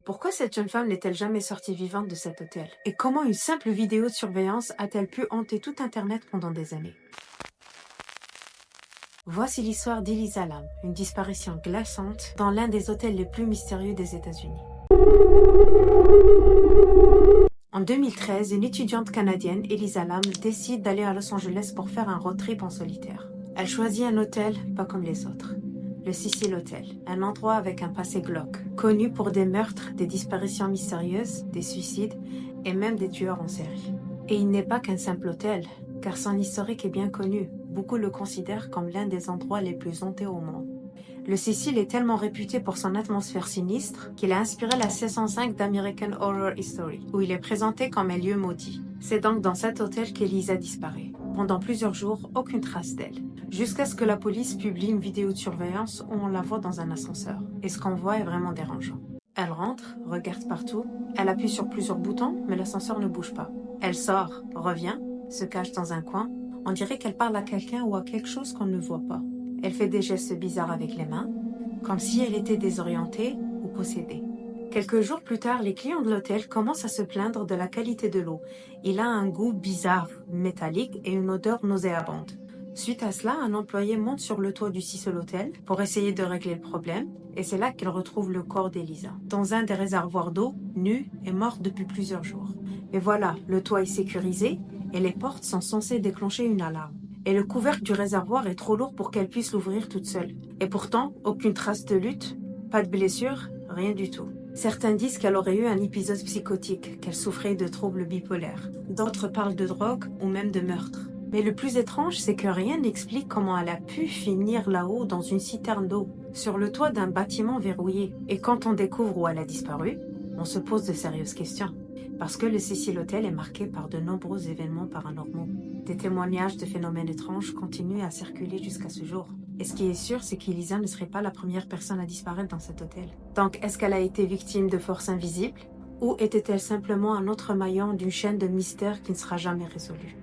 Pourquoi cette jeune femme n'est-elle jamais sortie vivante de cet hôtel? Et comment une simple vidéo de surveillance a-t-elle pu hanter tout Internet pendant des années? Voici l'histoire d'Elisa Lam, une disparition glaçante dans l'un des hôtels les plus mystérieux des États-Unis. En 2013, une étudiante canadienne, Elisa Lam, décide d'aller à Los Angeles pour faire un road trip en solitaire. Elle choisit un hôtel pas comme les autres. Le Cecil Hotel, un endroit avec un passé glauque, connu pour des meurtres, des disparitions mystérieuses, des suicides et même des tueurs en série. Et il n'est pas qu'un simple hôtel, car son historique est bien connu. Beaucoup le considèrent comme l'un des endroits les plus hantés au monde. Le Cecil est tellement réputé pour son atmosphère sinistre qu'il a inspiré la saison 5 d'American Horror Story, où il est présenté comme un lieu maudit. C'est donc dans cet hôtel qu'Elisa disparaît. Pendant plusieurs jours, aucune trace d'elle. Jusqu'à ce que la police publie une vidéo de surveillance où on la voit dans un ascenseur. Et ce qu'on voit est vraiment dérangeant. Elle rentre, regarde partout, elle appuie sur plusieurs boutons, mais l'ascenseur ne bouge pas. Elle sort, revient, se cache dans un coin. On dirait qu'elle parle à quelqu'un ou à quelque chose qu'on ne voit pas. Elle fait des gestes bizarres avec les mains, comme si elle était désorientée ou possédée. Quelques jours plus tard, les clients de l'hôtel commencent à se plaindre de la qualité de l'eau. Il a un goût bizarre, métallique et une odeur nauséabonde. Suite à cela, un employé monte sur le toit du Cecil Hotel pour essayer de régler le problème, et c'est là qu'il retrouve le corps d'Elisa, dans un des réservoirs d'eau, nue et morte depuis plusieurs jours. Mais voilà, le toit est sécurisé et les portes sont censées déclencher une alarme. Et le couvercle du réservoir est trop lourd pour qu'elle puisse l'ouvrir toute seule. Et pourtant, aucune trace de lutte, pas de blessure, rien du tout. Certains disent qu'elle aurait eu un épisode psychotique, qu'elle souffrait de troubles bipolaires. D'autres parlent de drogue ou même de meurtre. Mais le plus étrange, c'est que rien n'explique comment elle a pu finir là-haut dans une citerne d'eau, sur le toit d'un bâtiment verrouillé. Et quand on découvre où elle a disparu, on se pose de sérieuses questions. Parce que le Cecil Hotel est marqué par de nombreux événements paranormaux. Des témoignages de phénomènes étranges continuent à circuler jusqu'à ce jour. Et ce qui est sûr, c'est qu'Elisa ne serait pas la première personne à disparaître dans cet hôtel. Donc, est-ce qu'elle a été victime de forces invisibles? Ou était-elle simplement un autre maillon d'une chaîne de mystères qui ne sera jamais résolue?